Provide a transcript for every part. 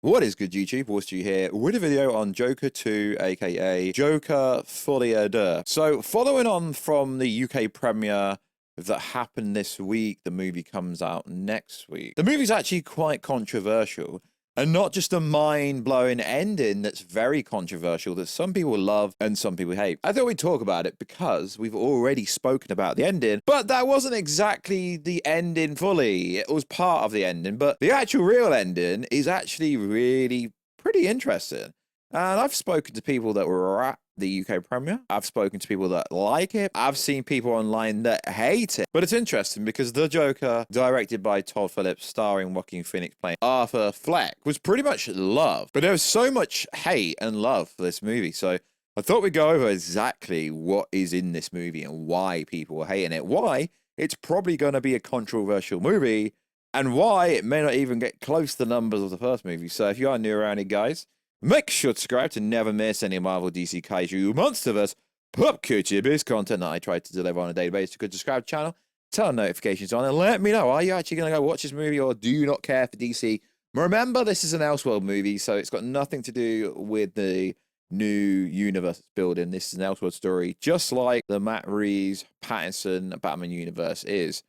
What is good, YouTube? Warstu here with a video on Joker 2, aka Joker Folie. Deux. So, following on from the UK premiere that happened this week, the movie comes out next week. The movie's actually quite controversial, and not just a mind-blowing ending that's very controversial that some people love and some people hate. I thought we'd talk about it because we've already spoken about the ending, but that wasn't exactly the ending fully. It was part of the ending, but the actual real ending is actually really pretty interesting. And I've spoken to people that were at the UK premiere. I've spoken to people that like it. I've seen people online that hate it. But it's interesting because The Joker, directed by Todd Phillips, starring Joaquin Phoenix playing Arthur Fleck, was pretty much loved. But there was so much hate and love for this movie. So I thought we'd go over exactly what is in this movie and why people are hating it. Why it's probably going to be a controversial movie and why it may not even get close to the numbers of the first movie. So if you are new around here, guys, make sure to subscribe to never miss any Marvel, DC, Kaiju, Monsterverse, pop culture-based content that I try to deliver on a daily basis. You could subscribe to the channel, turn notifications on, and let me know, are you actually going to go watch this movie or do you not care for DC? Remember, this is an Elseworld movie, so it's got nothing to do with the new universe it's building. This is an Elseworld story, just like the Matt Reeves, Pattinson, Batman universe is.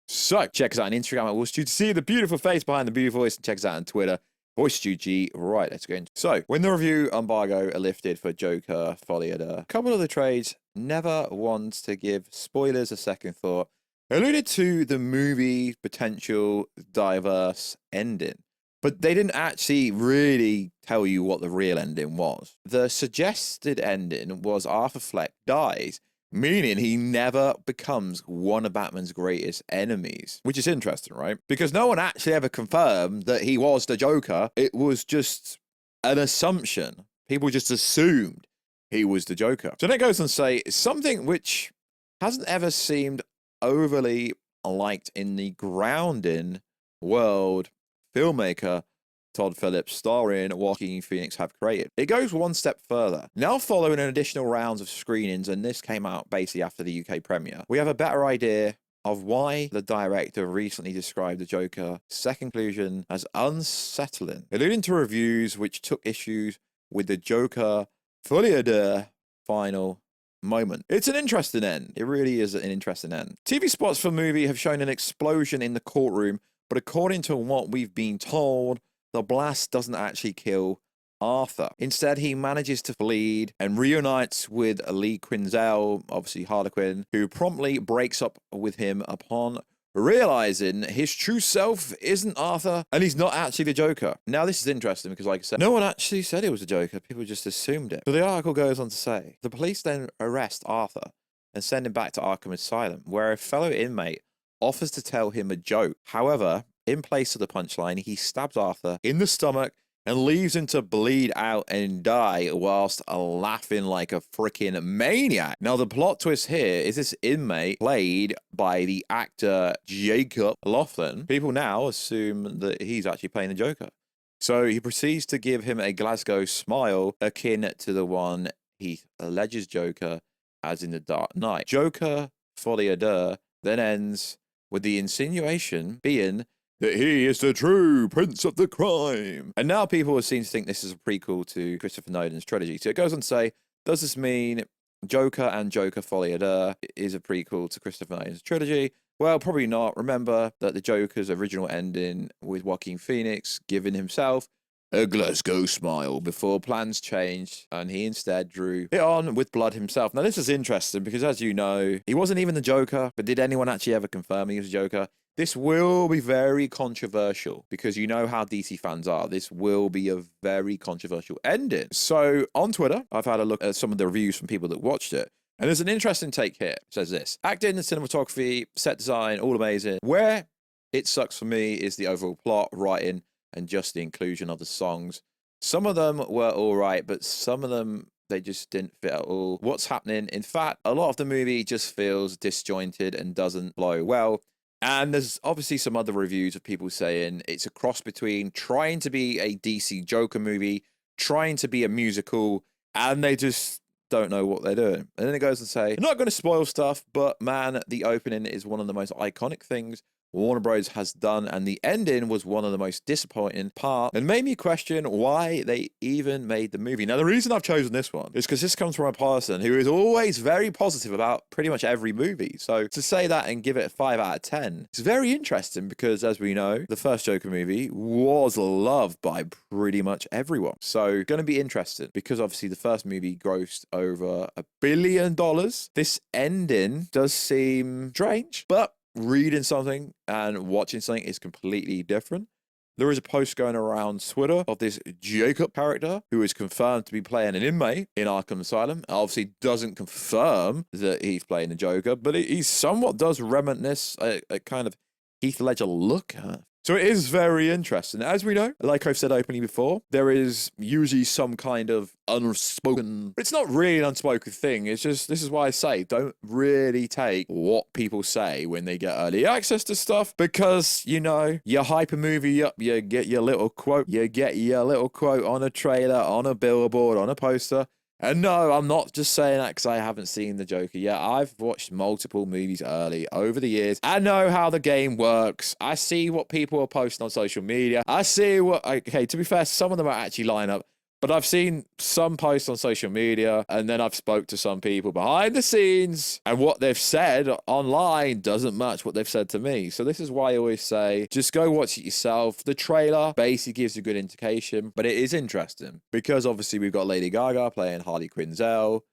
So, check us out on Instagram at Warstu to see the beautiful face behind the beautiful voice, and check us out on Twitter. Warstu G. Right, let's go into. So, when the review embargo are lifted for Joker Folie, a couple of the trades never wants to give spoilers a second thought, alluded to the movie potential diverse ending, but they didn't actually really tell you what the real ending was. The suggested ending was Arthur Fleck dies, meaning he never becomes one of Batman's greatest enemies, which is interesting, right? Because no one actually ever confirmed that he was the Joker. It was just an assumption. People just assumed he was the Joker. So then it goes on to say something which hasn't ever seemed overly liked in the grounding world filmmaker Todd Phillips, starring Joaquin Phoenix, have created. It goes one step further. Now, following an additional rounds of screenings, and this came out basically after the UK premiere, we have a better idea of why the director recently described the Joker's second conclusion as unsettling, alluding to reviews which took issues with the Joker Folie Deux final moment. It's an interesting end. It really is an interesting end. TV spots for the movie have shown an explosion in the courtroom, but according to what we've been told, the blast doesn't actually kill Arthur. Instead, he manages to bleed and reunites with Lee Quinzel, obviously Harlequin, who promptly breaks up with him upon realizing his true self isn't Arthur and he's not actually the Joker. Now, this is interesting because, like I said, no one actually said it was a Joker. People just assumed it. So the article goes on to say, the police then arrest Arthur and send him back to Arkham Asylum, where a fellow inmate offers to tell him a joke. However, in place of the punchline, he stabs Arthur in the stomach and leaves him to bleed out and die whilst laughing like a freaking maniac. Now, the plot twist here is this inmate, played by the actor Jacob Laughlin. People now assume that he's actually playing the Joker. So he proceeds to give him a Glasgow smile akin to the one he alleges Joker has in The Dark Knight. Joker Folie Deux then ends with the insinuation being that he is the true prince of the crime. And now people seem to think this is a prequel to Christopher Nolan's trilogy. So it goes on to say, does this mean Joker and Joker Folie Deux is a prequel to Christopher Nolan's trilogy? Well, probably not. Remember that the Joker's original ending with Joaquin Phoenix giving himself a Glasgow smile before plans changed, and he instead drew it on with blood himself. Now, this is interesting because, as you know, he wasn't even the Joker, but did anyone actually ever confirm he was Joker? This will be very controversial because you know how DC fans are. This will be a very controversial ending. So on Twitter, I've had a look at some of the reviews from people that watched it. And there's an interesting take here. It says this: acting, cinematography, set design, all amazing. Where it sucks for me is the overall plot, writing, and just the inclusion of the songs. Some of them were all right, but some of them, they just didn't fit at all. What's happening? In fact, a lot of the movie just feels disjointed and doesn't flow well. And there's obviously some other reviews of people saying it's a cross between trying to be a DC Joker movie, trying to be a musical, and they just don't know what they're doing. And then it goes and say, I'm not going to spoil stuff, but man, the opening is one of the most iconic things Warner Bros. Has done, and the ending was one of the most disappointing parts and made me question why they even made the movie. Now, the reason I've chosen this one is because this comes from a person who is always very positive about pretty much every movie. So to say that and give it a 5 out of 10 is very interesting because, as we know, the first Joker movie was loved by pretty much everyone. So going to be interesting because obviously the first movie grossed over $1 billion. This ending does seem strange, but reading something and watching something is completely different. There is a post going around Twitter of this Jacob character who is confirmed to be playing an inmate in Arkham Asylum. Obviously doesn't confirm that he's playing the Joker, but he somewhat does reminisce a kind of Heath Ledger look. So it is very interesting. As we know, like I've said openly before, there is usually some kind of unspoken... It's not really an unspoken thing. It's just, this is why I say, don't really take what people say when they get early access to stuff, because, you know, you hype a movie up, you get your little quote, on a trailer, on a billboard, on a poster. And no, I'm not just saying that because I haven't seen the Joker yet. I've watched multiple movies early over the years. I know how the game works. I see what people are posting on social media. I see what... Okay, to be fair, some of them are actually line up. But I've seen some posts on social media, and then I've spoke to some people behind the scenes, and what they've said online doesn't match what they've said to me. So this is why I always say, just go watch it yourself. The trailer basically gives a good indication, but it is interesting because obviously we've got Lady Gaga playing Harley Quinzel.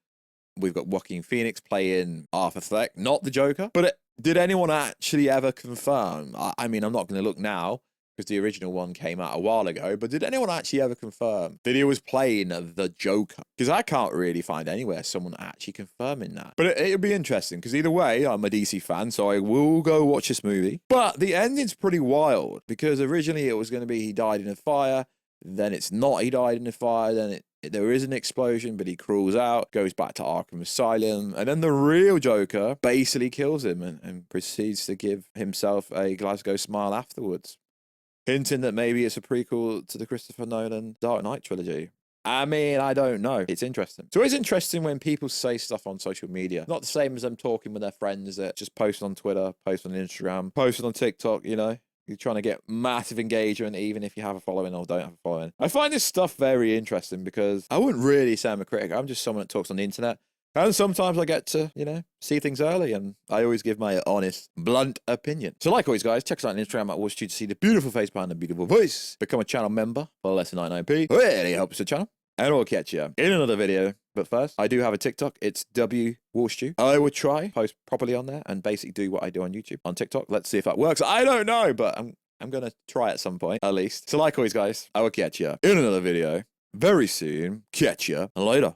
We've got Joaquin Phoenix playing Arthur Fleck, not the Joker. But did anyone actually ever confirm? I mean, I'm not going to look now, because the original one came out a while ago, but did anyone actually ever confirm that he was playing the Joker? Because I can't really find anywhere someone actually confirming that. But it'll be interesting, because either way, I'm a DC fan, so I will go watch this movie. But the ending's pretty wild, because originally it was going to be he died in a fire, then it's not he died in a fire, then there is an explosion, but he crawls out, goes back to Arkham Asylum, and then the real Joker basically kills him and proceeds to give himself a Glasgow smile afterwards, hinting that maybe it's a prequel to the Christopher Nolan Dark Knight trilogy. I mean, I don't know. It's interesting. It's always interesting when people say stuff on social media. Not the same as them talking with their friends that just post on Twitter, post on Instagram, post on TikTok, you know? You're trying to get massive engagement, even if you have a following or don't have a following. I find this stuff very interesting because I wouldn't really say I'm a critic. I'm just someone that talks on the internet. And sometimes I get to, you know, see things early, and I always give my honest, blunt opinion. So like always, guys, check us out on Instagram at Warstu to see the beautiful face behind the beautiful voice. Become a channel member for less than 99p. Really helps the channel. And we'll catch you in another video. But first, I do have a TikTok. It's Warstu. I would try post properly on there and basically do what I do on YouTube on TikTok. Let's see if that works. I don't know, but I'm going to try at some point, at least. So like always, guys, I will catch you in another video very soon. Catch you later.